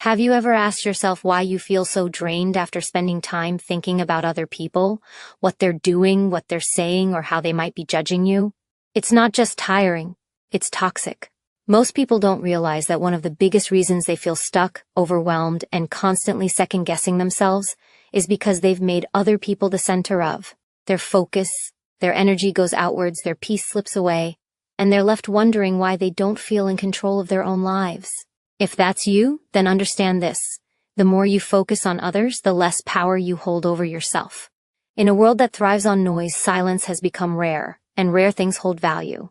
Have you ever asked yourself why you feel so drained after spending time thinking about other people, what they're doing, what they're saying, or how they might be judging you? It's not just tiring, it's toxic. Most people don't realize that one of the biggest reasons they feel stuck, overwhelmed, and constantly second-guessing themselves is because they've made other people the center of their focus. Their energy goes outwards, their peace slips away, and they're left wondering why they don't feel in control of their own lives. If that's you, then understand this. The more you focus on others, the less power you hold over yourself. In a world that thrives on noise, silence has become rare, and rare things hold value.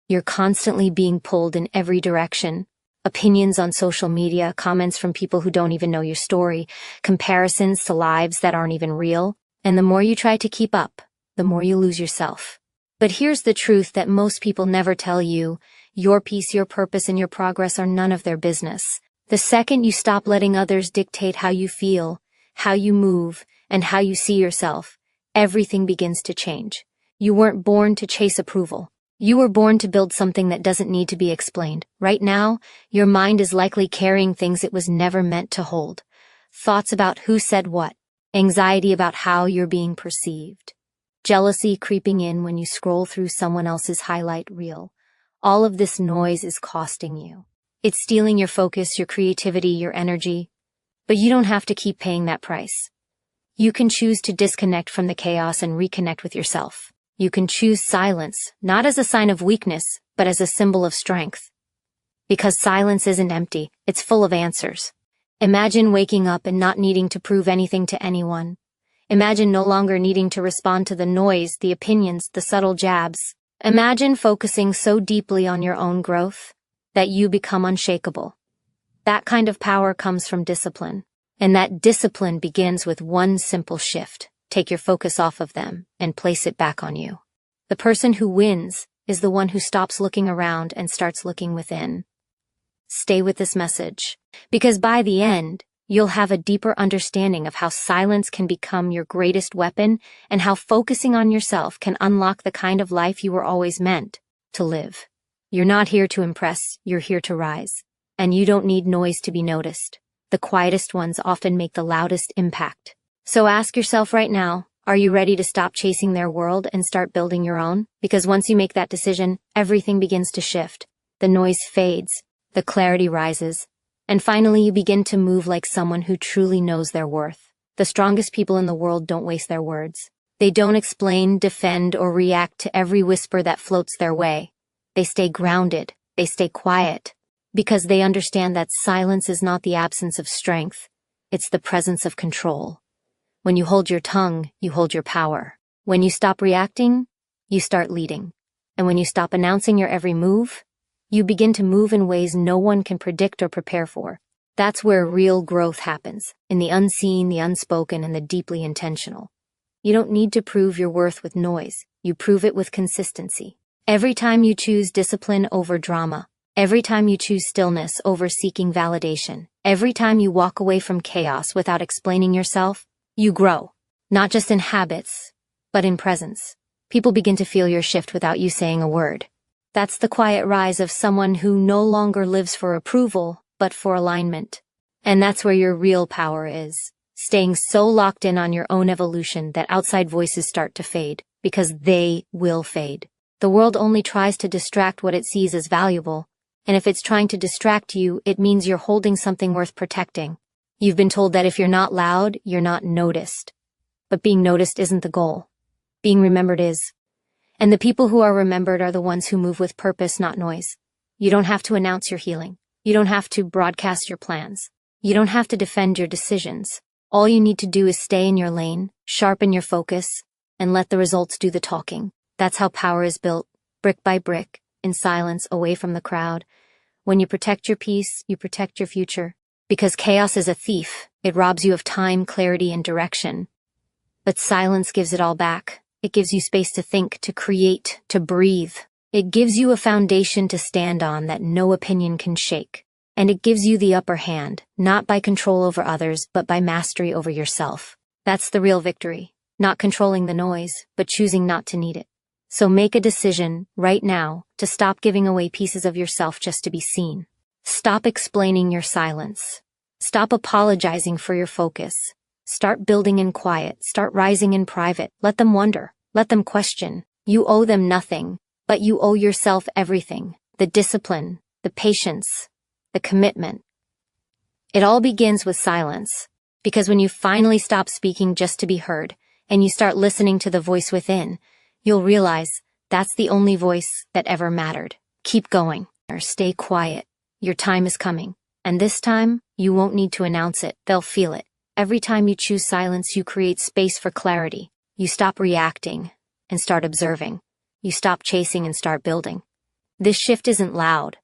You're constantly being pulled in every direction. Opinions on social media, comments from people who don't even know your story, comparisons to lives that aren't even real. And the more you try to keep up, the more you lose yourself. But here's the truth that most people never tell you. Your peace, your purpose, and your progress are none of their business. The second you stop letting others dictate how you feel, how you move, and how you see yourself, everything begins to change. You weren't born to chase approval. You were born to build something that doesn't need to be explained. Right now, your mind is likely carrying things it was never meant to hold. Thoughts about who said what, anxiety about how you're being perceived, jealousy creeping in when you scroll through someone else's highlight reel. All of this noise is costing you. It's stealing your focus, your creativity, your energy. But you don't have to keep paying that price. You can choose to disconnect from the chaos and reconnect with yourself. You can choose silence, not as a sign of weakness, but as a symbol of strength. Because silence isn't empty, it's full of answers. Imagine waking up and not needing to prove anything to anyone. Imagine no longer needing to respond to the noise, the opinions, the subtle jabs. Imagine focusing so deeply on your own growth that you become unshakable. That kind of power comes from discipline. And that discipline begins with one simple shift. Take your focus off of them and place it back on you. The person who wins is the one who stops looking around and starts looking within. Stay with this message, because by the end, you'll have a deeper understanding of how silence can become your greatest weapon and how focusing on yourself can unlock the kind of life you were always meant to live. You're not here to impress, you're here to rise. And you don't need noise to be noticed. The quietest ones often make the loudest impact. So ask yourself right now, are you ready to stop chasing their world and start building your own? Because once you make that decision, everything begins to shift. The noise fades, the clarity rises, and finally you begin to move like someone who truly knows their worth. The strongest people in the world don't waste their words. They don't explain, defend, or react to every whisper that floats their way. They stay grounded, they stay quiet, because they understand that silence is not the absence of strength, it's the presence of control. When you hold your tongue, you hold your power. When you stop reacting, you start leading. And when you stop announcing your every move, you begin to move in ways no one can predict or prepare for. That's where real growth happens, in the unseen, the unspoken, and the deeply intentional. You don't need to prove your worth with noise. You prove it with consistency. Every time you choose discipline over drama, every time you choose stillness over seeking validation, every time you walk away from chaos without explaining yourself, you grow. Not just in habits, but in presence. People begin to feel your shift without you saying a word. That's the quiet rise of someone who no longer lives for approval, but for alignment. And that's where your real power is. Staying so locked in on your own evolution that outside voices start to fade, because they will fade. The world only tries to distract what it sees as valuable, and if it's trying to distract you, it means you're holding something worth protecting. You've been told that if you're not loud, you're not noticed. But being noticed isn't the goal. Being remembered is. And the people who are remembered are the ones who move with purpose, not noise. You don't have to announce your healing. You don't have to broadcast your plans. You don't have to defend your decisions. All you need to do is stay in your lane, sharpen your focus, and let the results do the talking. That's how power is built, brick by brick, in silence, away from the crowd. When you protect your peace, you protect your future. Because chaos is a thief. It robs you of time, clarity, and direction. But silence gives it all back. It gives you space to think, to create, to breathe. It gives you a foundation to stand on that no opinion can shake. And it gives you the upper hand, not by control over others, but by mastery over yourself. That's the real victory. Not controlling the noise, but choosing not to need it. So make a decision, right now, to stop giving away pieces of yourself just to be seen. Stop explaining your silence. Stop apologizing for your focus. Start building in quiet. Start rising in private. Let them wonder. Let them question. You owe them nothing, but you owe yourself everything. The discipline, the patience, the commitment. It all begins with silence, because when you finally stop speaking just to be heard, and you start listening to the voice within, you'll realize that's the only voice that ever mattered. Keep going, or stay quiet. Your time is coming, and this time, you won't need to announce it, they'll feel it. Every time you choose silence, you create space for clarity. You stop reacting and start observing. You stop chasing and start building. This shift isn't loud.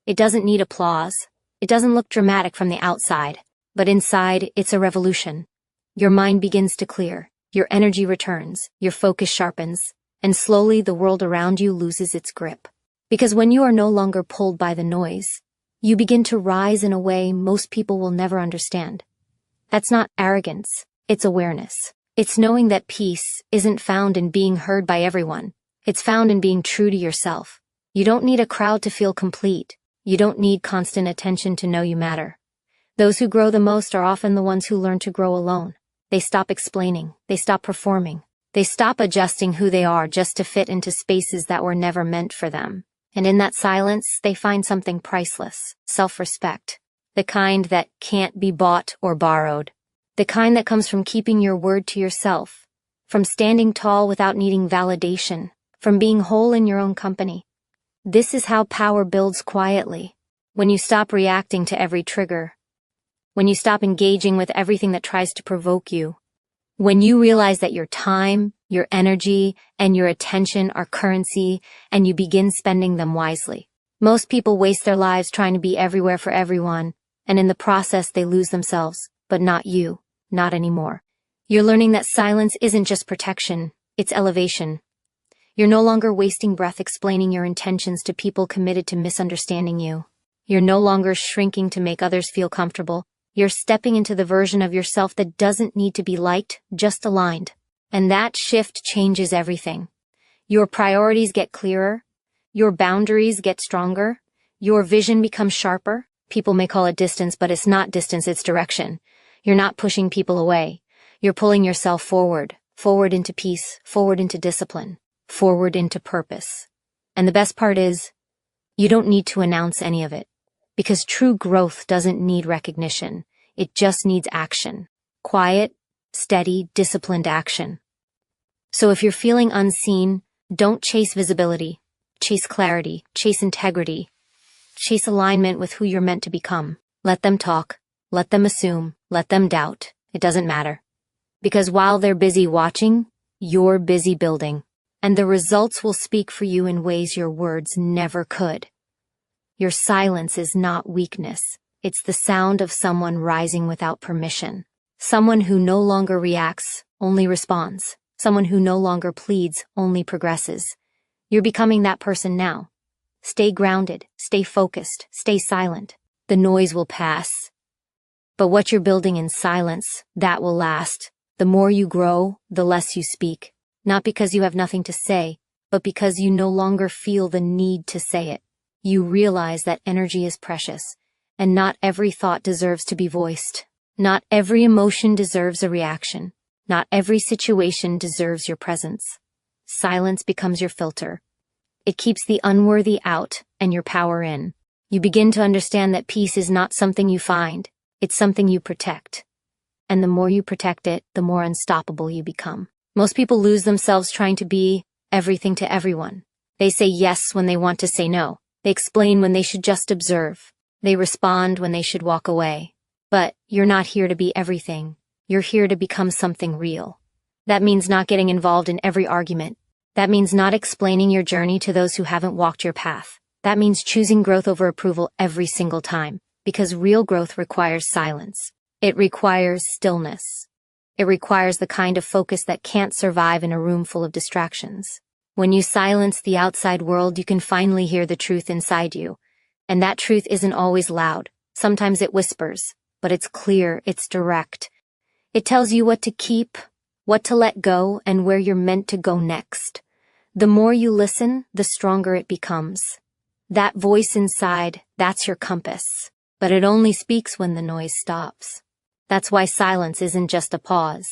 It doesn't need applause. It doesn't look dramatic from the outside, but inside, it's a revolution. Your mind begins to clear, your energy returns, your focus sharpens, and slowly the world around you loses its grip. Because when you are no longer pulled by the noise, you begin to rise in a way most people will never understand. That's not arrogance, it's awareness. It's knowing that peace isn't found in being heard by everyone. It's found in being true to yourself. You don't need a crowd to feel complete. You don't need constant attention to know you matter. Those who grow the most are often the ones who learn to grow alone. They stop explaining. They stop performing. They stop adjusting who they are just to fit into spaces that were never meant for them. And in that silence, they find something priceless, self-respect. The kind that can't be bought or borrowed. The kind that comes from keeping your word to yourself, from standing tall without needing validation, from being whole in your own company. This is how power builds quietly. When you stop reacting to every trigger. When you stop engaging with everything that tries to provoke you. When you realize that your time, your energy, and your attention are currency, and you begin spending them wisely. Most people waste their lives trying to be everywhere for everyone, and in the process they lose themselves, but not you, not anymore. You're learning that silence isn't just protection, it's elevation. You're no longer wasting breath explaining your intentions to people committed to misunderstanding you. You're no longer shrinking to make others feel comfortable. You're stepping into the version of yourself that doesn't need to be liked, just aligned. And that shift changes everything. Your priorities get clearer. Your boundaries get stronger. Your vision becomes sharper. People may call it distance, but it's not distance, it's direction. You're not pushing people away. You're pulling yourself forward, forward into peace, forward into discipline, forward into purpose. And the best part is, you don't need to announce any of it. Because true growth doesn't need recognition. It just needs action. Quiet, steady, disciplined action. So if you're feeling unseen, don't chase visibility. Chase clarity, chase integrity. Chase alignment with who you're meant to become. Let them talk. Let them assume. Let them doubt. It doesn't matter. Because while they're busy watching, you're busy building. And the results will speak for you in ways your words never could. Your silence is not weakness. It's the sound of someone rising without permission. Someone who no longer reacts, only responds. Someone who no longer pleads, only progresses. You're becoming that person now. Stay grounded, stay focused, stay silent. The noise will pass. But what you're building in silence, that will last. The more you grow, the less you speak. Not because you have nothing to say, but because you no longer feel the need to say it. You realize that energy is precious, and not every thought deserves to be voiced. Not every emotion deserves a reaction. Not every situation deserves your presence. Silence becomes your filter. It keeps the unworthy out and your power in. You begin to understand that peace is not something you find, it's something you protect. And the more you protect it, the more unstoppable you become. Most people lose themselves trying to be everything to everyone. They say yes when they want to say no. They explain when they should just observe. They respond when they should walk away. But you're not here to be everything. You're here to become something real. That means not getting involved in every argument. That means not explaining your journey to those who haven't walked your path. That means choosing growth over approval every single time. Because real growth requires silence. It requires stillness. It requires the kind of focus that can't survive in a room full of distractions. When you silence the outside world, you can finally hear the truth inside you. And that truth isn't always loud. Sometimes it whispers, but it's clear, it's direct. It tells you what to keep, what to let go, and where you're meant to go next. The more you listen, the stronger it becomes. That voice inside, that's your compass. but it only speaks when the noise stops. That's why silence isn't just a pause.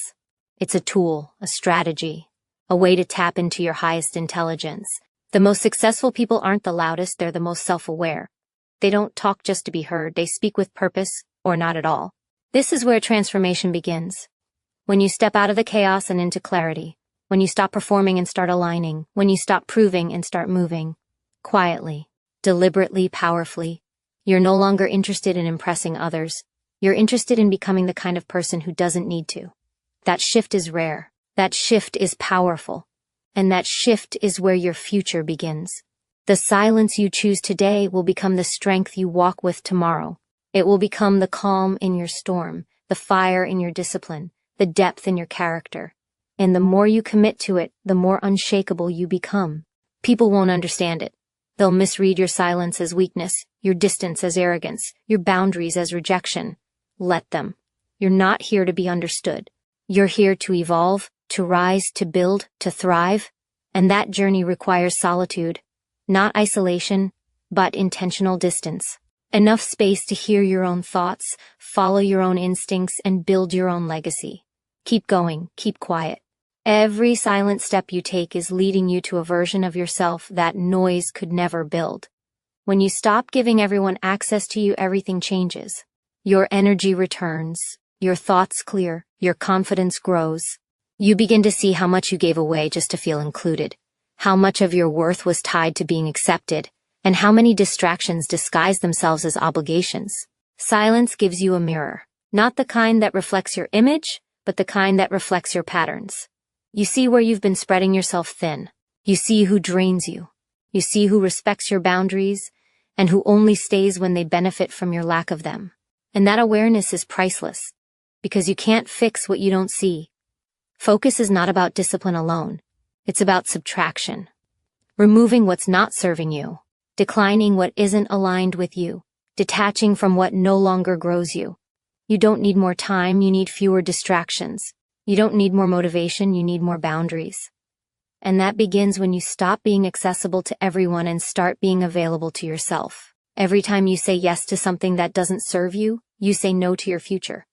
It's a tool, a strategy, a way to tap into your highest intelligence. The most successful people aren't the loudest, they're the most self-aware. They don't talk just to be heard, they speak with purpose, or not at all. This is where transformation begins. When you step out of the chaos and into clarity. When you stop performing and start aligning. When you stop proving and start moving. Quietly, deliberately, powerfully. You're no longer interested in impressing others. You're interested in becoming the kind of person who doesn't need to. That shift is rare. That shift is powerful. And that shift is where your future begins. The silence you choose today will become the strength you walk with tomorrow. It will become the calm in your storm, the fire in your discipline, the depth in your character. And the more you commit to it, the more unshakable you become. People won't understand it. They'll misread your silence as weakness, your distance as arrogance, your boundaries as rejection. Let them. You're not here to be understood. You're here to evolve, to rise, to build, to thrive. And that journey requires solitude. Not isolation, but intentional distance. Enough space to hear your own thoughts, follow your own instincts, and build your own legacy. Keep going, keep quiet. Every silent step you take is leading you to a version of yourself that noise could never build. When you stop giving everyone access to you, everything changes. Your energy returns, your thoughts clear, your confidence grows. You begin to see how much you gave away just to feel included, how much of your worth was tied to being accepted, and how many distractions disguise themselves as obligations. Silence gives you a mirror, not the kind that reflects your image, but the kind that reflects your patterns. You see where you've been spreading yourself thin. You see who drains you. You see who respects your boundaries, and who only stays when they benefit from your lack of them. And that awareness is priceless, because you can't fix what you don't see. Focus is not about discipline alone. It's about subtraction. Removing what's not serving you. Declining what isn't aligned with you. Detaching from what no longer grows you. You don't need more time, you need fewer distractions. You don't need more motivation, you need more boundaries. And that begins when you stop being accessible to everyone and start being available to yourself. Every time you say yes to something that doesn't serve you, you say no to your future.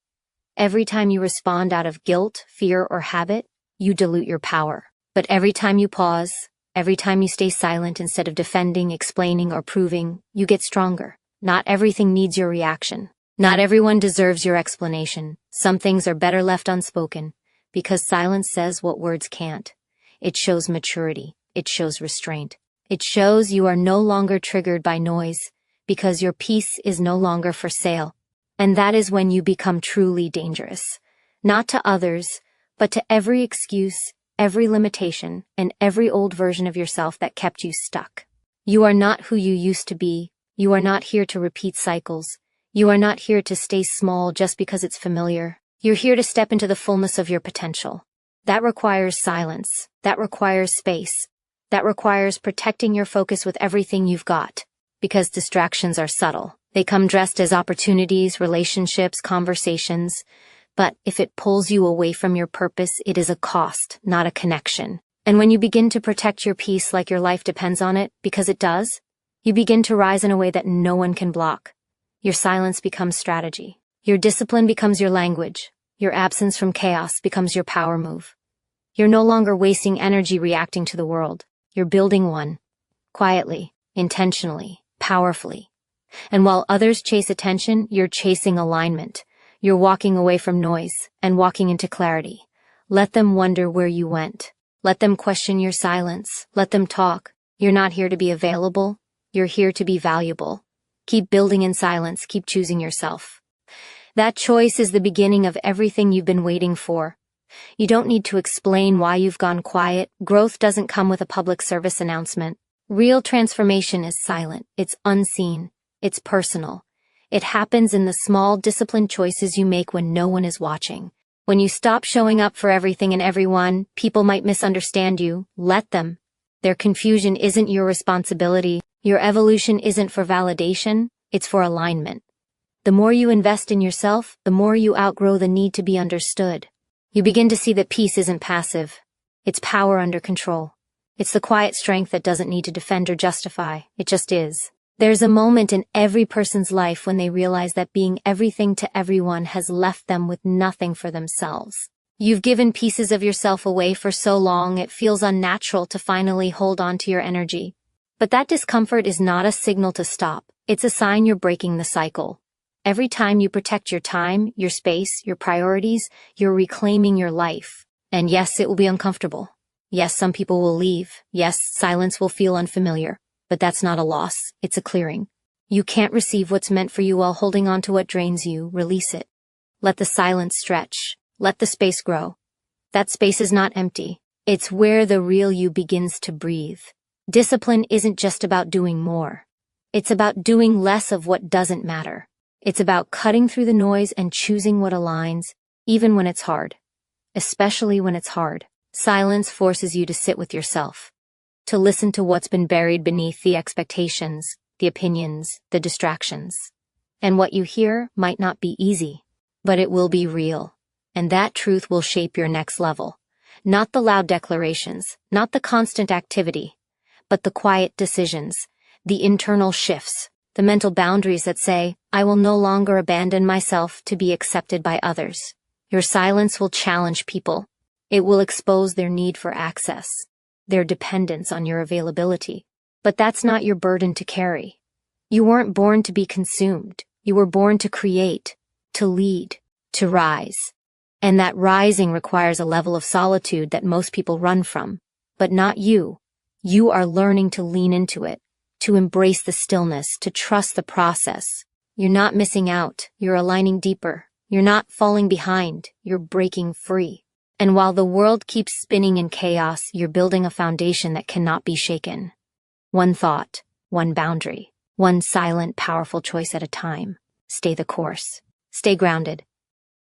Every time you respond out of guilt, fear, or habit, you dilute your power. But every time you pause, every time you stay silent instead of defending, explaining, or proving, you get stronger. Not everything needs your reaction. Not everyone deserves your explanation. Some things are better left unspoken, because silence says what words can't. It shows maturity. It shows restraint. It shows you are no longer triggered by noise, because your peace is no longer for sale. And that is when you become truly dangerous. Not to others, but to every excuse, every limitation, and every old version of yourself that kept you stuck. You are not who you used to be. You are not here to repeat cycles. You are not here to stay small just because it's familiar. You're here to step into the fullness of your potential. That requires silence. That requires space. That requires protecting your focus with everything you've got. Because distractions are subtle. They come dressed as opportunities, relationships, conversations. But if it pulls you away from your purpose, it is a cost, not a connection. And when you begin to protect your peace like your life depends on it, because it does, you begin to rise in a way that no one can block. Your silence becomes strategy. Your discipline becomes your language. Your absence from chaos becomes your power move. You're no longer wasting energy reacting to the world. You're building one. Quietly, intentionally, powerfully. And while others chase attention, you're chasing alignment. You're walking away from noise and walking into clarity. Let them wonder where you went. Let them question your silence. Let them talk. You're not here to be available. You're here to be valuable. Keep building in silence. Keep choosing yourself. That choice is the beginning of everything you've been waiting for. You don't need to explain why you've gone quiet. Growth doesn't come with a public service announcement. Real transformation is silent. It's unseen. It's personal. It happens in the small, disciplined choices you make when no one is watching. When you stop showing up for everything and everyone, people might misunderstand you. Let them. Their confusion isn't your responsibility. Your evolution isn't for validation. It's for alignment. The more you invest in yourself, the more you outgrow the need to be understood. You begin to see that peace isn't passive. It's power under control. It's the quiet strength that doesn't need to defend or justify. It just is. There's a moment in every person's life when they realize that being everything to everyone has left them with nothing for themselves. You've given pieces of yourself away for so long it feels unnatural to finally hold on to your energy. But that discomfort is not a signal to stop. It's a sign you're breaking the cycle. Every time you protect your time, your space, your priorities, you're reclaiming your life. And yes, it will be uncomfortable. Yes, some people will leave. Yes, silence will feel unfamiliar. But that's not a loss, it's a clearing. You can't receive what's meant for you while holding on to what drains you. Release it. Let the silence stretch. Let the space grow. That space is not empty. It's where the real you begins to breathe. Discipline isn't just about doing more. It's about doing less of what doesn't matter. It's about cutting through the noise and choosing what aligns, even when it's hard. Especially when it's hard. Silence forces you to sit with yourself. To listen to what's been buried beneath the expectations, the opinions, the distractions. And what you hear might not be easy, but it will be real. And that truth will shape your next level. Not the loud declarations, not the constant activity, but the quiet decisions, the internal shifts, the mental boundaries that say, I will no longer abandon myself to be accepted by others. Your silence will challenge people. It will expose their need for access, their dependence on your availability. But that's not your burden to carry. You weren't born to be consumed. You were born to create, to lead, to rise. And that rising requires a level of solitude that most people run from. But not you. You are learning to lean into it, to embrace the stillness, to trust the process. You're not missing out. You're aligning deeper. You're not falling behind. You're breaking free. And while the world keeps spinning in chaos, you're building a foundation that cannot be shaken. One thought, one boundary, one silent, powerful choice at a time. Stay the course. Stay grounded.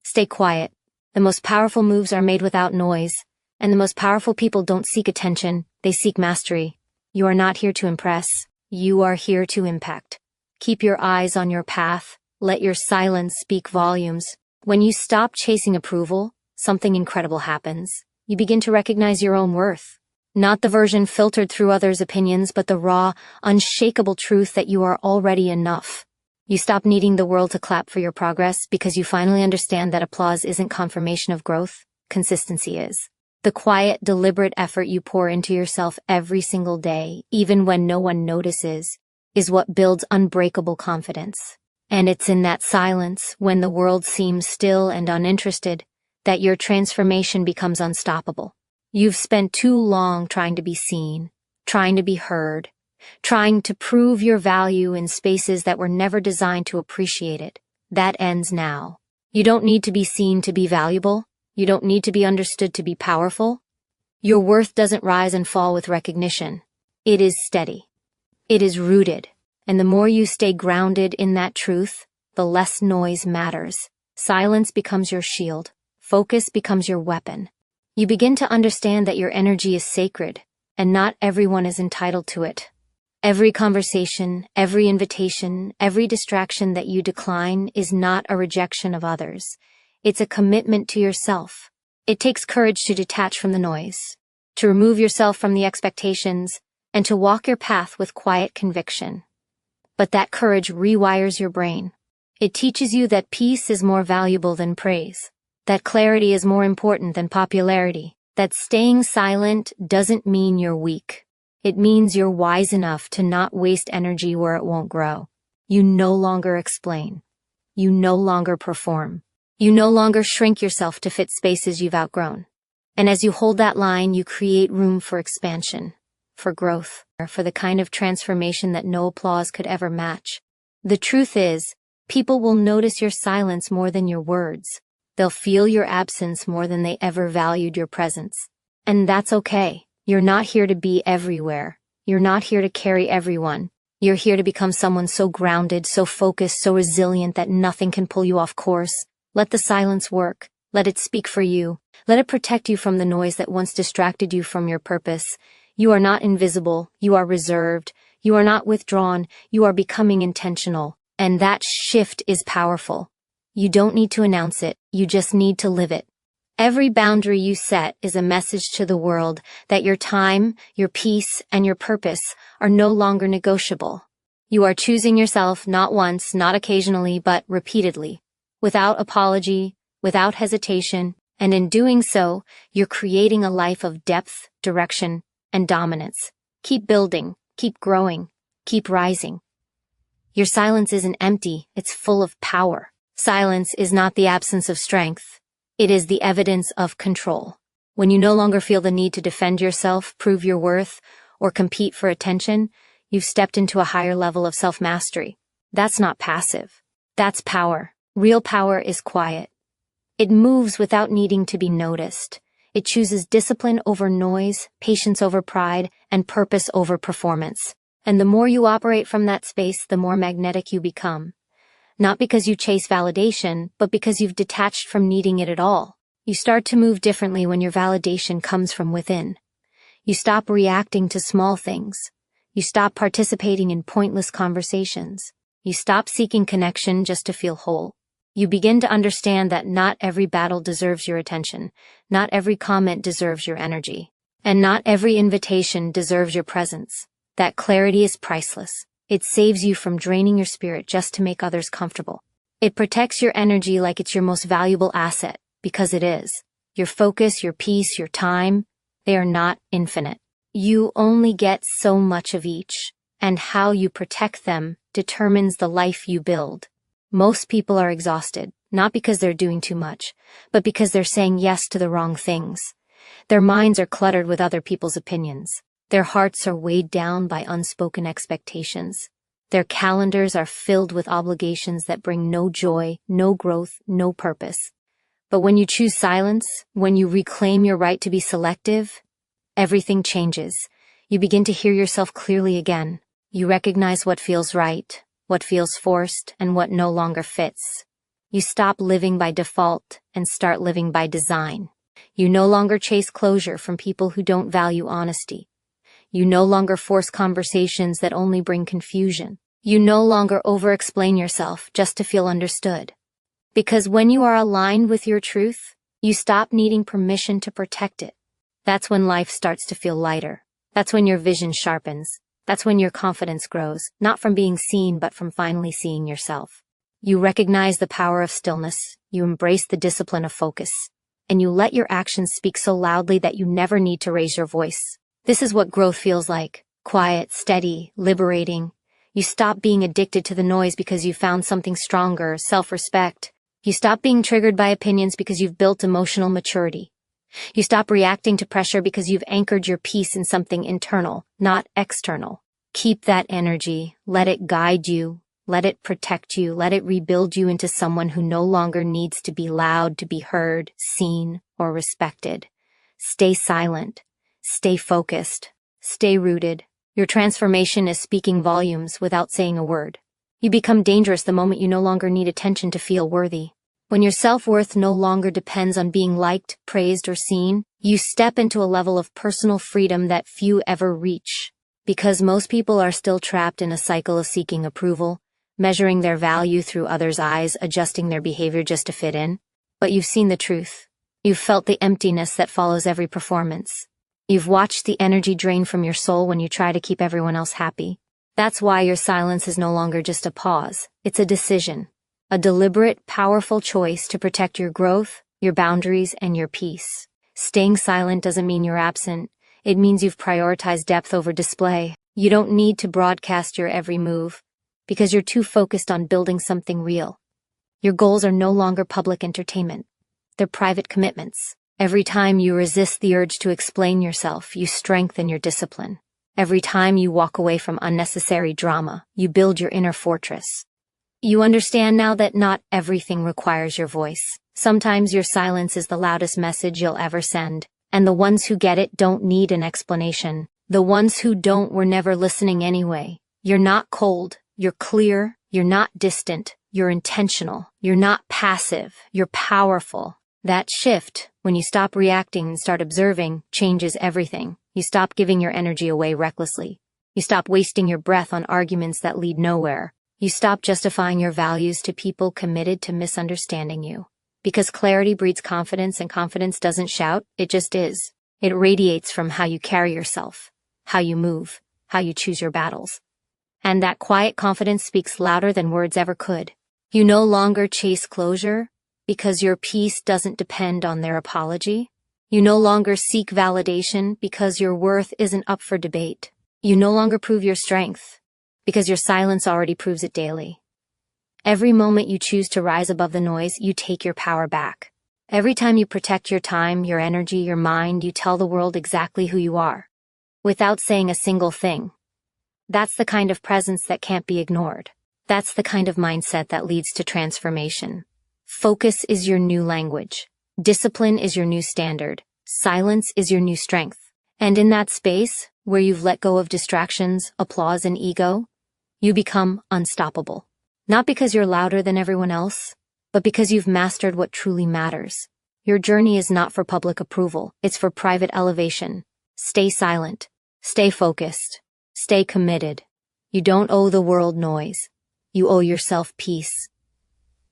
Stay quiet. The most powerful moves are made without noise, and the most powerful people don't seek attention, they seek mastery. You are not here to impress. You are here to impact. Keep your eyes on your path. Let your silence speak volumes. When you stop chasing approval, something incredible happens. You begin to recognize your own worth. Not the version filtered through others' opinions, but the raw, unshakable truth that you are already enough. You stop needing the world to clap for your progress because you finally understand that applause isn't confirmation of growth, consistency is. The quiet, deliberate effort you pour into yourself every single day, even when no one notices, is what builds unbreakable confidence. And it's in that silence, when the world seems still and uninterested, that your transformation becomes unstoppable. You've spent too long trying to be seen, trying to be heard, trying to prove your value in spaces that were never designed to appreciate it. That ends now. You don't need to be seen to be valuable. You don't need to be understood to be powerful. Your worth doesn't rise and fall with recognition. It is steady. It is rooted. And the more you stay grounded in that truth, the less noise matters. Silence becomes your shield. Focus becomes your weapon. You begin to understand that your energy is sacred, and not everyone is entitled to it. Every conversation, every invitation, every distraction that you decline is not a rejection of others. It's a commitment to yourself. It takes courage to detach from the noise, to remove yourself from the expectations, and to walk your path with quiet conviction. But that courage rewires your brain. It teaches you that peace is more valuable than praise, that clarity is more important than popularity, that staying silent doesn't mean you're weak. It means you're wise enough to not waste energy where it won't grow. You no longer explain. You no longer perform. You no longer shrink yourself to fit spaces you've outgrown. And as you hold that line, you create room for expansion, for growth, for the kind of transformation that no applause could ever match. The truth is, people will notice your silence more than your words. They'll feel your absence more than they ever valued your presence. And that's okay. You're not here to be everywhere. You're not here to carry everyone. You're here to become someone so grounded, so focused, so resilient that nothing can pull you off course. Let the silence work. Let it speak for you. Let it protect you from the noise that once distracted you from your purpose. You are not invisible. You are reserved. You are not withdrawn. You are becoming intentional. And that shift is powerful. You don't need to announce it. You just need to live it. Every boundary you set is a message to the world that your time, your peace, and your purpose are no longer negotiable. You are choosing yourself not once, not occasionally, but repeatedly, without apology, without hesitation, and in doing so, you're creating a life of depth, direction, and dominance. Keep building, keep growing, keep rising. Your silence isn't empty, it's full of power. Silence is not the absence of strength. It is the evidence of control. When you no longer feel the need to defend yourself, prove your worth, or compete for attention, you've stepped into a higher level of self-mastery. That's not passive. That's power. Real power is quiet. It moves without needing to be noticed. It chooses discipline over noise, patience over pride, and purpose over performance. And the more you operate from that space, the more magnetic you become. Not because you chase validation, but because you've detached from needing it at all. You start to move differently when your validation comes from within. You stop reacting to small things. You stop participating in pointless conversations. You stop seeking connection just to feel whole. You begin to understand that not every battle deserves your attention, not every comment deserves your energy, and not every invitation deserves your presence. That clarity is priceless. It saves you from draining your spirit just to make others comfortable. It protects your energy like it's your most valuable asset, because it is. Your focus, your peace, your time, they are not infinite. You only get so much of each, and how you protect them determines the life you build. Most people are exhausted, not because they're doing too much, but because they're saying yes to the wrong things. Their minds are cluttered with other people's opinions. Their hearts are weighed down by unspoken expectations. Their calendars are filled with obligations that bring no joy, no growth, no purpose. But when you choose silence, when you reclaim your right to be selective, everything changes. You begin to hear yourself clearly again. You recognize what feels right, what feels forced, and what no longer fits. You stop living by default and start living by design. You no longer chase closure from people who don't value honesty. You no longer force conversations that only bring confusion. You no longer over-explain yourself just to feel understood. Because when you are aligned with your truth, you stop needing permission to protect it. That's when life starts to feel lighter. That's when your vision sharpens. That's when your confidence grows, not from being seen, but from finally seeing yourself. You recognize the power of stillness. You embrace the discipline of focus. And you let your actions speak so loudly that you never need to raise your voice. This is what growth feels like. Quiet, steady, liberating. You stop being addicted to the noise because you found something stronger, self-respect. You stop being triggered by opinions because you've built emotional maturity. You stop reacting to pressure because you've anchored your peace in something internal, not external. Keep that energy. Let it guide you. Let it protect you. Let it rebuild you into someone who no longer needs to be loud to be heard, seen, or respected. Stay silent. Stay focused. Stay rooted. Your transformation is speaking volumes without saying a word. You become dangerous the moment you no longer need attention to feel worthy. When your self-worth no longer depends on being liked, praised, or seen, you step into a level of personal freedom that few ever reach. Because most people are still trapped in a cycle of seeking approval, measuring their value through others' eyes, adjusting their behavior just to fit in. But you've seen the truth. You've felt the emptiness that follows every performance. You've watched the energy drain from your soul when you try to keep everyone else happy. That's why your silence is no longer just a pause. It's a decision. A deliberate, powerful choice to protect your growth, your boundaries, and your peace. Staying silent doesn't mean you're absent. It means you've prioritized depth over display. You don't need to broadcast your every move, because you're too focused on building something real. Your goals are no longer public entertainment. They're private commitments. Every time you resist the urge to explain yourself, you strengthen your discipline. Every time you walk away from unnecessary drama, you build your inner fortress. You understand now that not everything requires your voice. Sometimes your silence is the loudest message you'll ever send, and the ones who get it don't need an explanation. The ones who don't were never listening anyway. You're not cold, you're clear, you're not distant, you're intentional, you're not passive, you're powerful. That shift, when you stop reacting and start observing, changes everything. You stop giving your energy away recklessly. You stop wasting your breath on arguments that lead nowhere. You stop justifying your values to people committed to misunderstanding you. Because clarity breeds confidence, and confidence doesn't shout, it just is. It radiates from how you carry yourself, how you move, how you choose your battles. And that quiet confidence speaks louder than words ever could. You no longer chase closure because your peace doesn't depend on their apology. You no longer seek validation because your worth isn't up for debate. You no longer prove your strength because your silence already proves it daily. Every moment you choose to rise above the noise, you take your power back. Every time you protect your time, your energy, your mind, you tell the world exactly who you are, without saying a single thing. That's the kind of presence that can't be ignored. That's the kind of mindset that leads to transformation. Focus is your new language. Discipline is your new standard. Silence is your new strength. And in that space, where you've let go of distractions, applause, and ego, you become unstoppable. Not because you're louder than everyone else, but because you've mastered what truly matters. Your journey is not for public approval, it's for private elevation. Stay silent. Stay focused. Stay committed. You don't owe the world noise. You owe yourself peace.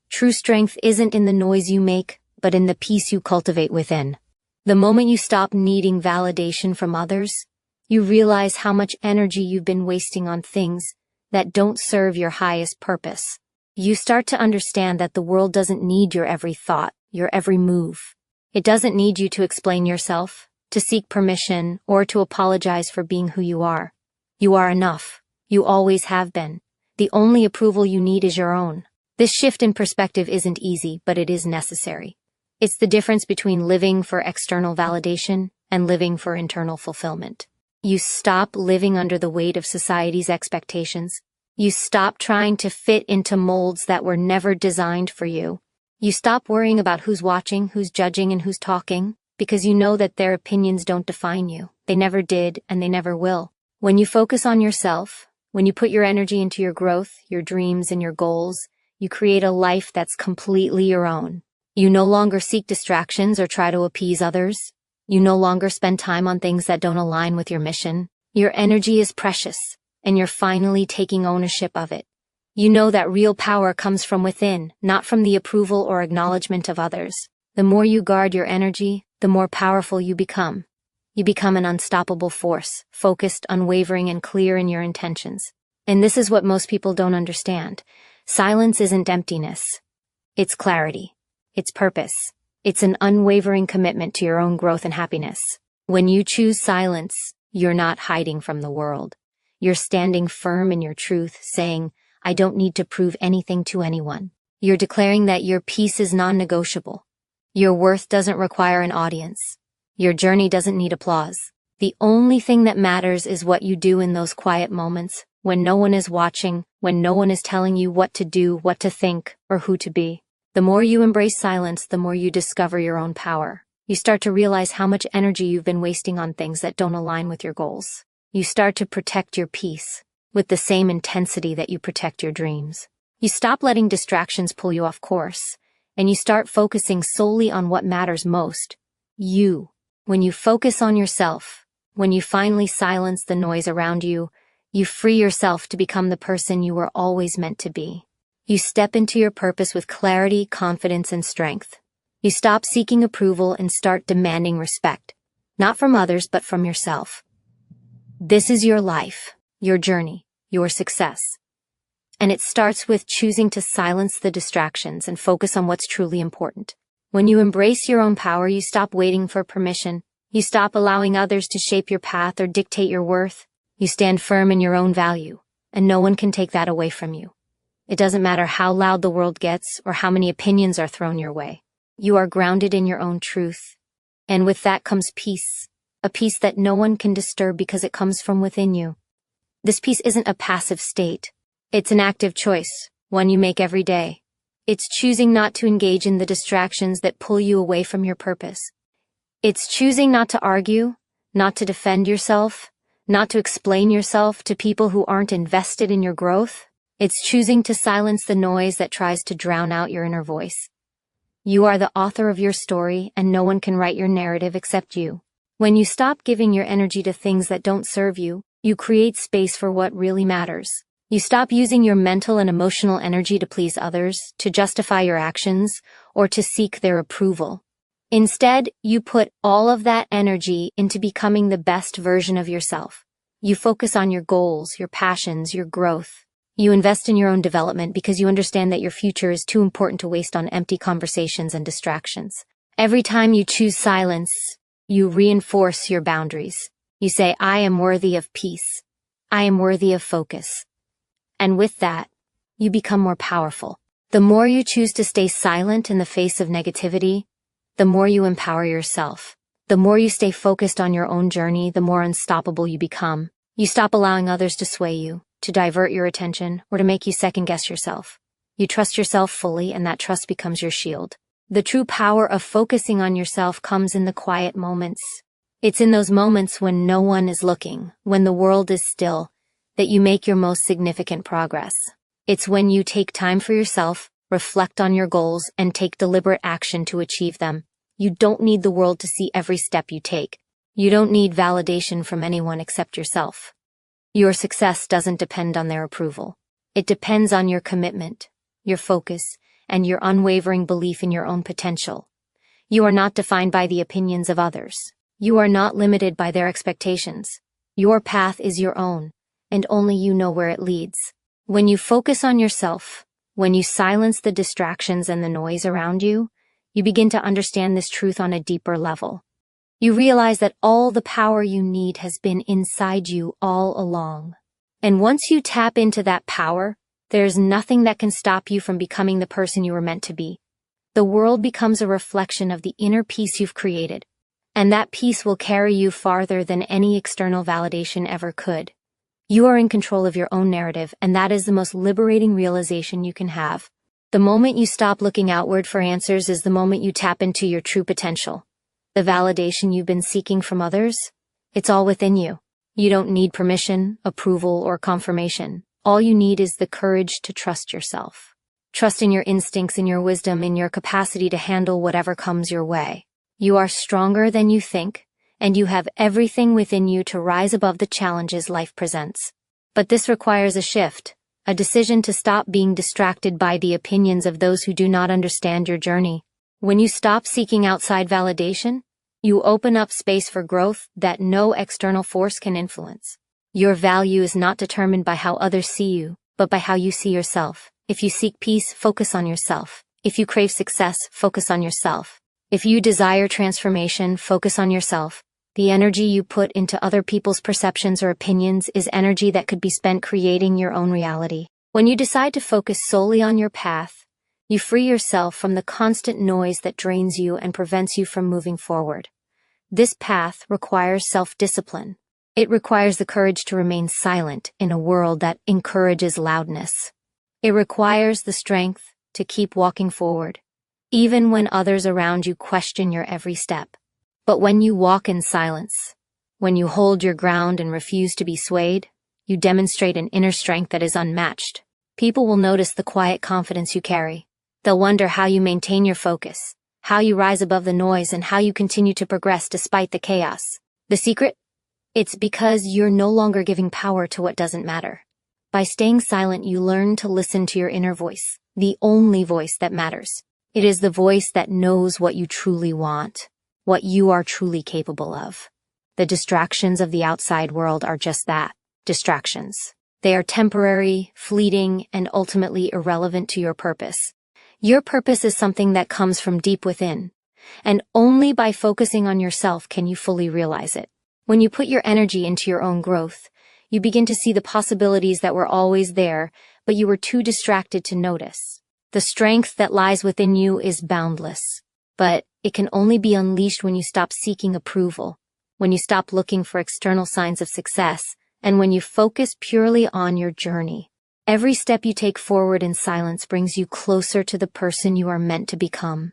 True strength isn't in the noise you make, but in the peace you cultivate within. The moment you stop needing validation from others, you realize how much energy you've been wasting on things that don't serve your highest purpose. You start to understand that the world doesn't need your every thought, your every move. It doesn't need you to explain yourself, to seek permission, or to apologize for being who you are. You are enough. You always have been. The only approval you need is your own. This shift in perspective isn't easy, but it is necessary. It's the difference between living for external validation and living for internal fulfillment. You stop living under the weight of society's expectations. You stop trying to fit into molds that were never designed for you. You stop worrying about who's watching, who's judging, and who's talking, because you know that their opinions don't define you. They never did, and they never will. When you focus on yourself, when you put your energy into your growth, your dreams, and your goals, you create a life that's completely your own. You no longer seek distractions or try to appease others. You no longer spend time on things that don't align with your mission. Your energy is precious, and you're finally taking ownership of it. You know that real power comes from within, not from the approval or acknowledgement of others. The more you guard your energy, the more powerful you become. You become an unstoppable force, focused, unwavering, and clear in your intentions. And this is what most people don't understand. Silence isn't emptiness. It's clarity. It's purpose. It's an unwavering commitment to your own growth and happiness. When you choose silence, you're not hiding from the world. You're standing firm in your truth, saying, I don't need to prove anything to anyone. You're declaring that your peace is non-negotiable. Your worth doesn't require an audience. Your journey doesn't need applause. The only thing that matters is what you do in those quiet moments, when no one is watching, when no one is telling you what to do, what to think, or who to be. The more you embrace silence, the more you discover your own power. You start to realize how much energy you've been wasting on things that don't align with your goals. You start to protect your peace with the same intensity that you protect your dreams. You stop letting distractions pull you off course, and you start focusing solely on what matters most. You. When you focus on yourself, when you finally silence the noise around you, you free yourself to become the person you were always meant to be. You step into your purpose with clarity, confidence, and strength. You stop seeking approval and start demanding respect, not from others, but from yourself. This is your life, your journey, your success. And it starts with choosing to silence the distractions and focus on what's truly important. When you embrace your own power, you stop waiting for permission. You stop allowing others to shape your path or dictate your worth. You stand firm in your own value, and no one can take that away from you. It doesn't matter how loud the world gets or how many opinions are thrown your way. You are grounded in your own truth. And with that comes peace, a peace that no one can disturb because it comes from within you. This peace isn't a passive state. It's an active choice, one you make every day. It's choosing not to engage in the distractions that pull you away from your purpose. It's choosing not to argue, not to defend yourself, not to explain yourself to people who aren't invested in your growth. It's choosing to silence the noise that tries to drown out your inner voice. You are the author of your story, and no one can write your narrative except you. When you stop giving your energy to things that don't serve you, you create space for what really matters. You stop using your mental and emotional energy to please others, to justify your actions, or to seek their approval. Instead, you put all of that energy into becoming the best version of yourself. You focus on your goals, your passions, your growth. You invest in your own development because you understand that your future is too important to waste on empty conversations and distractions. Every time you choose silence, you reinforce your boundaries. You say, I am worthy of peace. I am worthy of focus. And with that, you become more powerful. The more you choose to stay silent in the face of negativity, the more you empower yourself. The more you stay focused on your own journey, the more unstoppable you become. You stop allowing others to sway you, to divert your attention, or to make you second-guess yourself. You trust yourself fully, and that trust becomes your shield. The true power of focusing on yourself comes in the quiet moments. It's in those moments when no one is looking, when the world is still, that you make your most significant progress. It's when you take time for yourself, reflect on your goals, and take deliberate action to achieve them. You don't need the world to see every step you take. You don't need validation from anyone except yourself. Your success doesn't depend on their approval. It depends on your commitment, your focus, and your unwavering belief in your own potential. You are not defined by the opinions of others. You are not limited by their expectations. Your path is your own, and only you know where it leads. When you focus on yourself, when you silence the distractions and the noise around you, you begin to understand this truth on a deeper level. You realize that all the power you need has been inside you all along. And once you tap into that power, there's nothing that can stop you from becoming the person you were meant to be. The world becomes a reflection of the inner peace you've created, and that peace will carry you farther than any external validation ever could. You are in control of your own narrative, and that is the most liberating realization you can have. The moment you stop looking outward for answers is the moment you tap into your true potential. The validation you've been seeking from others? It's all within you. You don't need permission, approval, or confirmation. All you need is the courage to trust yourself. Trust in your instincts, in your wisdom, in your capacity to handle whatever comes your way. You are stronger than you think, and you have everything within you to rise above the challenges life presents. But this requires a shift, a decision to stop being distracted by the opinions of those who do not understand your journey. When you stop seeking outside validation, you open up space for growth that no external force can influence. Your value is not determined by how others see you, but by how you see yourself. If you seek peace, focus on yourself. If you crave success, focus on yourself. If you desire transformation, focus on yourself. The energy you put into other people's perceptions or opinions is energy that could be spent creating your own reality. When you decide to focus solely on your path, you free yourself from the constant noise that drains you and prevents you from moving forward. This path requires self-discipline. It requires the courage to remain silent in a world that encourages loudness. It requires the strength to keep walking forward, even when others around you question your every step. But when you walk in silence, when you hold your ground and refuse to be swayed, you demonstrate an inner strength that is unmatched. People will notice the quiet confidence you carry. They'll wonder how you maintain your focus, how you rise above the noise, and how you continue to progress despite the chaos. The secret? It's because you're no longer giving power to what doesn't matter. By staying silent, you learn to listen to your inner voice, the only voice that matters. It is the voice that knows what you truly want, what you are truly capable of. The distractions of the outside world are just that, distractions. They are temporary, fleeting, and ultimately irrelevant to your purpose. Your purpose is something that comes from deep within, and only by focusing on yourself can you fully realize it. When you put your energy into your own growth, you begin to see the possibilities that were always there, but you were too distracted to notice. The strength that lies within you is boundless, but it can only be unleashed when you stop seeking approval, when you stop looking for external signs of success, and when you focus purely on your journey. Every step you take forward in silence brings you closer to the person you are meant to become.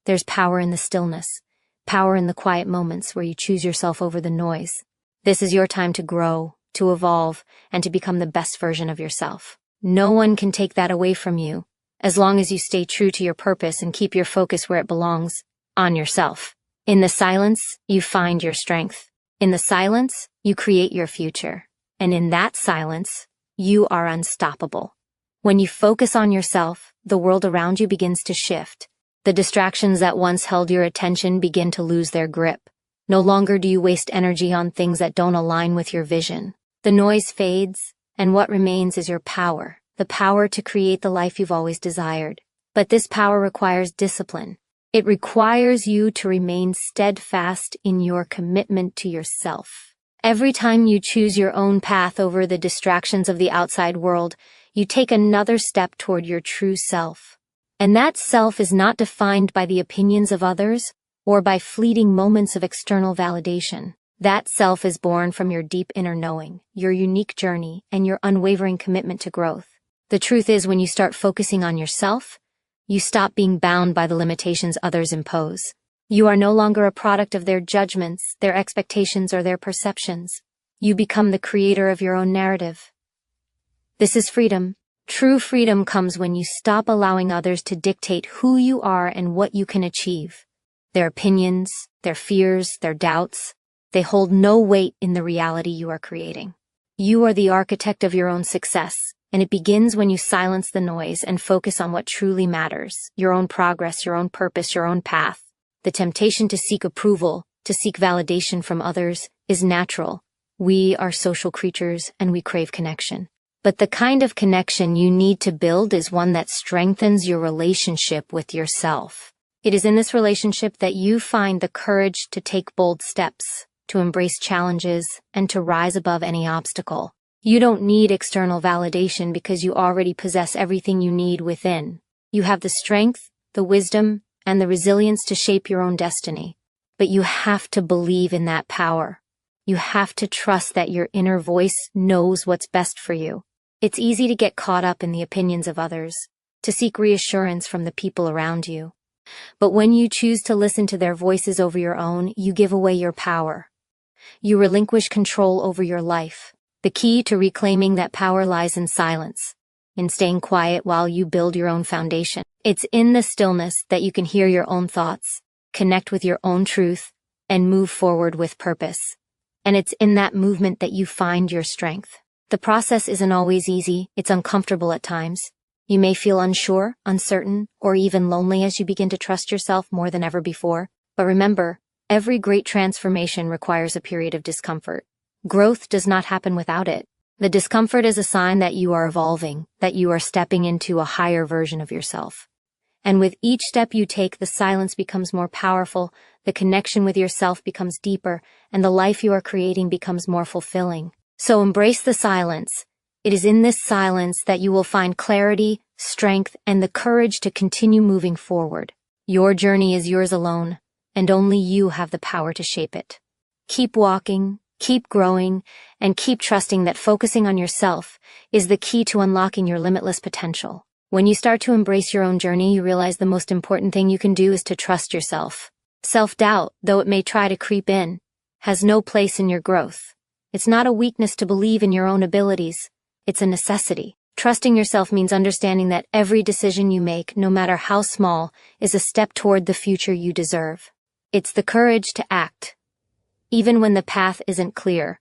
There's power in the stillness, power in the quiet moments where you choose yourself over the noise. This is your time to grow, to evolve, and to become the best version of yourself. No one can take that away from you, as long as you stay true to your purpose and keep your focus where it belongs, on yourself. In the silence, you find your strength. In the silence, you create your future. And in that silence, you are unstoppable. When you focus on yourself, the world around you begins to shift. The distractions that once held your attention begin to lose their grip. No longer do you waste energy on things that don't align with your vision. The noise fades, and what remains is your power, the power to create the life you've always desired. But this power requires discipline. It requires you to remain steadfast in your commitment to yourself. Every time you choose your own path over the distractions of the outside world, you take another step toward your true self. And that self is not defined by the opinions of others or by fleeting moments of external validation. That self is born from your deep inner knowing, your unique journey, and your unwavering commitment to growth. The truth is, when you start focusing on yourself, you stop being bound by the limitations others impose. You are no longer a product of their judgments, their expectations, or their perceptions. You become the creator of your own narrative. This is freedom. True freedom comes when you stop allowing others to dictate who you are and what you can achieve. Their opinions, their fears, their doubts, they hold no weight in the reality you are creating. You are the architect of your own success, and it begins when you silence the noise and focus on what truly matters: your own progress, your own purpose, your own path. The temptation to seek approval, to seek validation from others, is natural. We are social creatures and we crave connection. But the kind of connection you need to build is one that strengthens your relationship with yourself. It is in this relationship that you find the courage to take bold steps, to embrace challenges, and to rise above any obstacle. You don't need external validation because you already possess everything you need within. You have the strength, the wisdom, and the resilience to shape your own destiny. But you have to believe in that power. You have to trust that your inner voice knows what's best for you. It's easy to get caught up in the opinions of others, to seek reassurance from the people around you. But when you choose to listen to their voices over your own, you give away your power. You relinquish control over your life. The key to reclaiming that power lies in silence, in staying quiet while you build your own foundation. It's in the stillness that you can hear your own thoughts, connect with your own truth, and move forward with purpose. And it's in that movement that you find your strength. The process isn't always easy. It's uncomfortable at times. You may feel unsure, uncertain, or even lonely as you begin to trust yourself more than ever before. But remember, every great transformation requires a period of discomfort. Growth does not happen without it. The discomfort is a sign that you are evolving, that you are stepping into a higher version of yourself. And with each step you take, the silence becomes more powerful, the connection with yourself becomes deeper, and the life you are creating becomes more fulfilling. So embrace the silence. It is in this silence that you will find clarity, strength, and the courage to continue moving forward. Your journey is yours alone, and only you have the power to shape it. Keep walking, keep growing, and keep trusting that focusing on yourself is the key to unlocking your limitless potential. When you start to embrace your own journey, you realize the most important thing you can do is to trust yourself. Self-doubt, though it may try to creep in, has no place in your growth. It's not a weakness to believe in your own abilities. It's a necessity. Trusting yourself means understanding that every decision you make, no matter how small, is a step toward the future you deserve. It's the courage to act, even when the path isn't clear,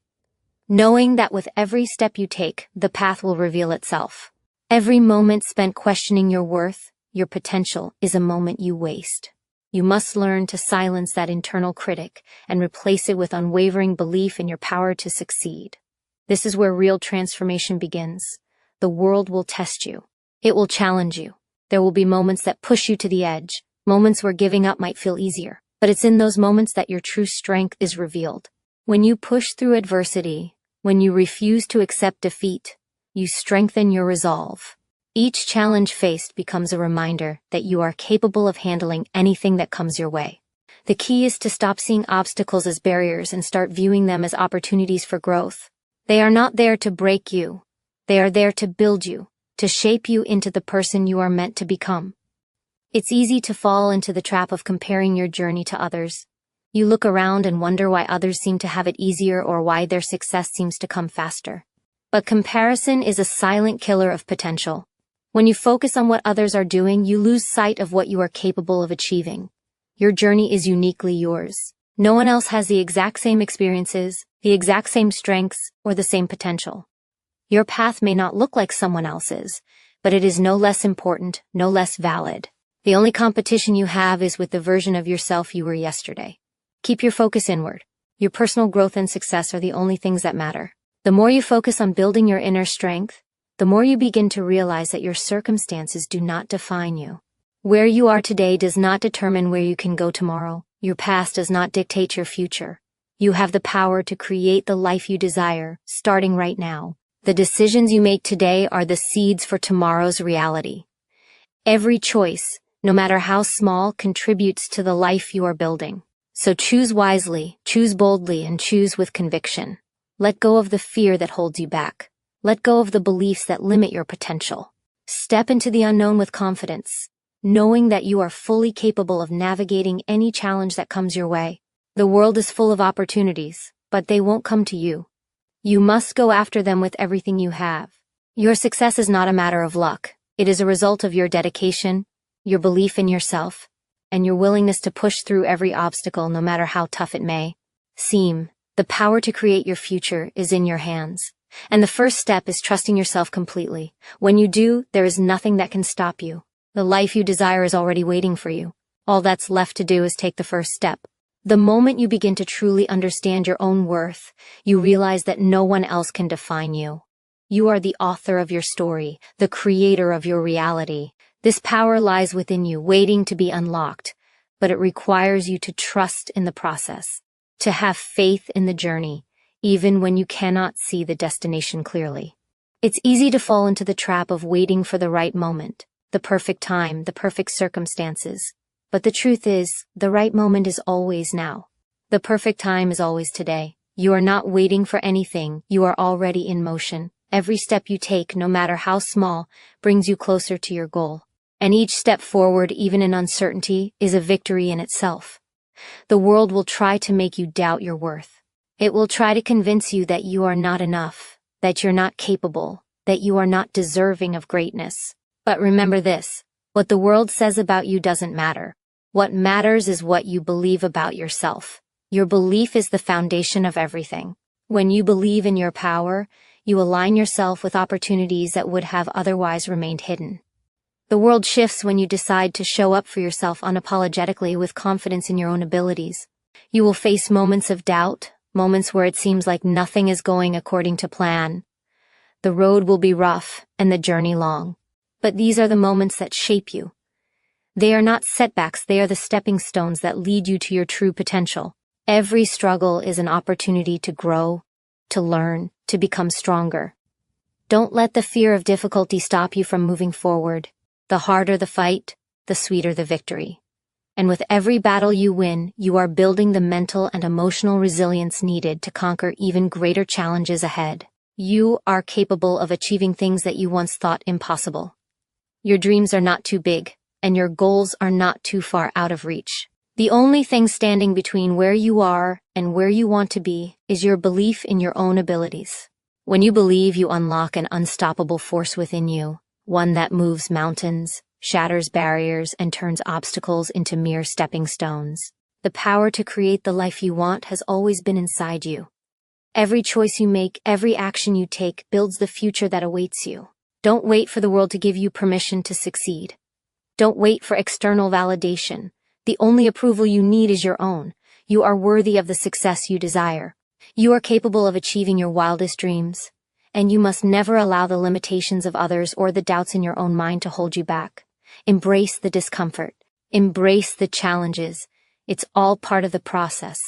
knowing that with every step you take, the path will reveal itself. Every moment spent questioning your worth, your potential, is a moment you waste. You must learn to silence that internal critic and replace it with unwavering belief in your power to succeed. This is where real transformation begins. The world will test you. It will challenge you. There will be moments that push you to the edge, moments where giving up might feel easier. But it's in those moments that your true strength is revealed. When you push through adversity, when you refuse to accept defeat, you strengthen your resolve. Each challenge faced becomes a reminder that you are capable of handling anything that comes your way. The key is to stop seeing obstacles as barriers and start viewing them as opportunities for growth. They are not there to break you. They are there to build you, to shape you into the person you are meant to become. It's easy to fall into the trap of comparing your journey to others. You look around and wonder why others seem to have it easier or why their success seems to come faster. But comparison is a silent killer of potential. When you focus on what others are doing, you lose sight of what you are capable of achieving. Your journey is uniquely yours. No one else has the exact same experiences, the exact same strengths, or the same potential. Your path may not look like someone else's, but it is no less important, no less valid. The only competition you have is with the version of yourself you were yesterday. Keep your focus inward. Your personal growth and success are the only things that matter. The more you focus on building your inner strength, the more you begin to realize that your circumstances do not define you. Where you are today does not determine where you can go tomorrow. Your past does not dictate your future. You have the power to create the life you desire, starting right now. The decisions you make today are the seeds for tomorrow's reality. Every choice, no matter how small, contributes to the life you are building. So choose wisely, choose boldly, and choose with conviction. Let go of the fear that holds you back. Let go of the beliefs that limit your potential. Step into the unknown with confidence, knowing that you are fully capable of navigating any challenge that comes your way. The world is full of opportunities, but they won't come to you. You must go after them with everything you have. Your success is not a matter of luck. It is a result of your dedication, your belief in yourself, and your willingness to push through every obstacle no matter how tough it may seem. The power to create your future is in your hands. And the first step is trusting yourself completely. When you do, there is nothing that can stop you. The life you desire is already waiting for you. All that's left to do is take the first step. The moment you begin to truly understand your own worth, you realize that no one else can define you. You are the author of your story, the creator of your reality. This power lies within you, waiting to be unlocked, but it requires you to trust in the process, to have faith in the journey, even when you cannot see the destination clearly. It's easy to fall into the trap of waiting for the right moment, the perfect time, the perfect circumstances. But the truth is, the right moment is always now. The perfect time is always today. You are not waiting for anything, you are already in motion. Every step you take, no matter how small, brings you closer to your goal. And each step forward, even in uncertainty, is a victory in itself. The world will try to make you doubt your worth. It will try to convince you that you are not enough, that you're not capable, that you are not deserving of greatness. But remember this, what the world says about you doesn't matter. What matters is what you believe about yourself. Your belief is the foundation of everything. When you believe in your power, you align yourself with opportunities that would have otherwise remained hidden. The world shifts when you decide to show up for yourself unapologetically with confidence in your own abilities. You will face moments of doubt, moments where it seems like nothing is going according to plan. The road will be rough and the journey long. But these are the moments that shape you. They are not setbacks, they are the stepping stones that lead you to your true potential. Every struggle is an opportunity to grow, to learn, to become stronger. Don't let the fear of difficulty stop you from moving forward. The harder the fight, the sweeter the victory. And with every battle you win, you are building the mental and emotional resilience needed to conquer even greater challenges ahead. You are capable of achieving things that you once thought impossible. Your dreams are not too big, and your goals are not too far out of reach. The only thing standing between where you are and where you want to be is your belief in your own abilities. When you believe, you unlock an unstoppable force within you, one that moves mountains, shatters barriers, and turns obstacles into mere stepping stones. The power to create the life you want has always been inside you. Every choice you make, every action you take builds the future that awaits you. Don't wait for the world to give you permission to succeed. Don't wait for external validation. The only approval you need is your own. You are worthy of the success you desire. You are capable of achieving your wildest dreams. And you must never allow the limitations of others or the doubts in your own mind to hold you back. Embrace the discomfort. Embrace the challenges. It's all part of the process.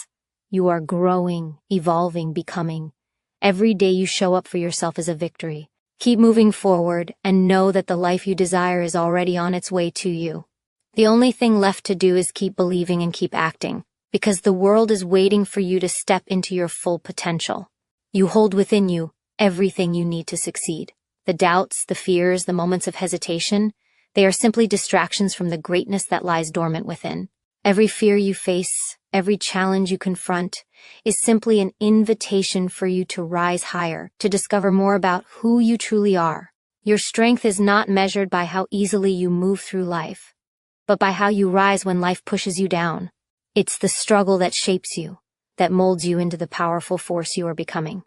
You are growing, evolving, becoming. Every day you show up for yourself is a victory. Keep moving forward and know that the life you desire is already on its way to you. The only thing left to do is keep believing and keep acting, because the world is waiting for you to step into your full potential. You hold within you everything you need to succeed. The doubts, the fears, the moments of hesitation, they are simply distractions from the greatness that lies dormant within. Every fear you face, every challenge you confront, is simply an invitation for you to rise higher, to discover more about who you truly are. Your strength is not measured by how easily you move through life, but by how you rise when life pushes you down. It's the struggle that shapes you, that molds you into the powerful force you are becoming.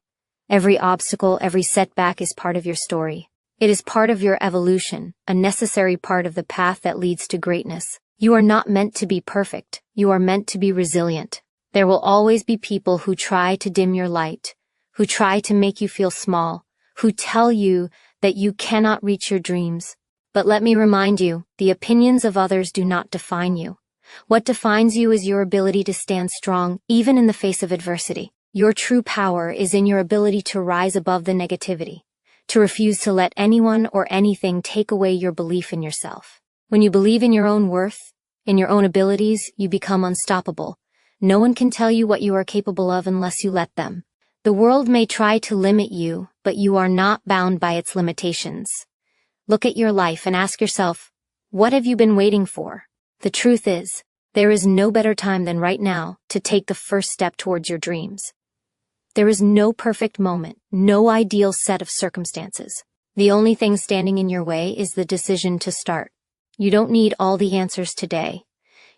Every obstacle, every setback is part of your story. It is part of your evolution, a necessary part of the path that leads to greatness. You are not meant to be perfect. You are meant to be resilient. There will always be people who try to dim your light, who try to make you feel small, who tell you that you cannot reach your dreams. But let me remind you, the opinions of others do not define you. What defines you is your ability to stand strong, even in the face of adversity. Your true power is in your ability to rise above the negativity, to refuse to let anyone or anything take away your belief in yourself. When you believe in your own worth, in your own abilities, you become unstoppable. No one can tell you what you are capable of unless you let them. The world may try to limit you, but you are not bound by its limitations. Look at your life and ask yourself, what have you been waiting for? The truth is, there is no better time than right now to take the first step towards your dreams. There is no perfect moment, no ideal set of circumstances. The only thing standing in your way is the decision to start. You don't need all the answers today.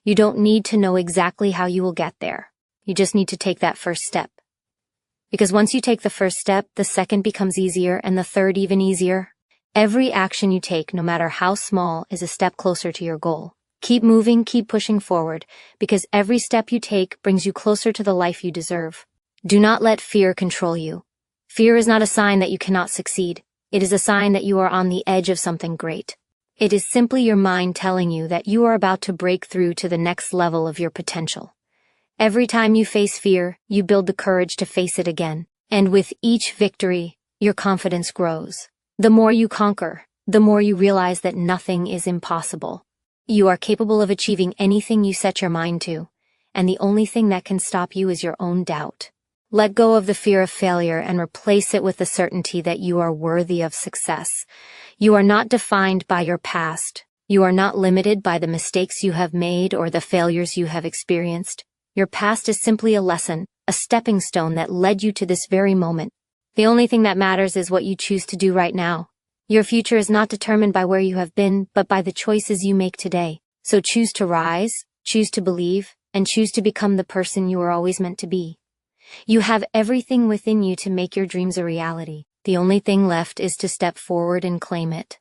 You don't need to know exactly how you will get there. You just need to take that first step. Because once you take the first step, the second becomes easier and the third even easier. Every action you take, no matter how small, is a step closer to your goal. Keep moving, keep pushing forward, because every step you take brings you closer to the life you deserve. Do not let fear control you. Fear is not a sign that you cannot succeed. It is a sign that you are on the edge of something great. It is simply your mind telling you that you are about to break through to the next level of your potential. Every time you face fear, you build the courage to face it again. And with each victory, your confidence grows. The more you conquer, the more you realize that nothing is impossible. You are capable of achieving anything you set your mind to, and the only thing that can stop you is your own doubt. Let go of the fear of failure and replace it with the certainty that you are worthy of success. You are not defined by your past. You are not limited by the mistakes you have made or the failures you have experienced. Your past is simply a lesson, a stepping stone that led you to this very moment. The only thing that matters is what you choose to do right now. Your future is not determined by where you have been, but by the choices you make today. So choose to rise, choose to believe, and choose to become the person you were always meant to be. You have everything within you to make your dreams a reality. The only thing left is to step forward and claim it.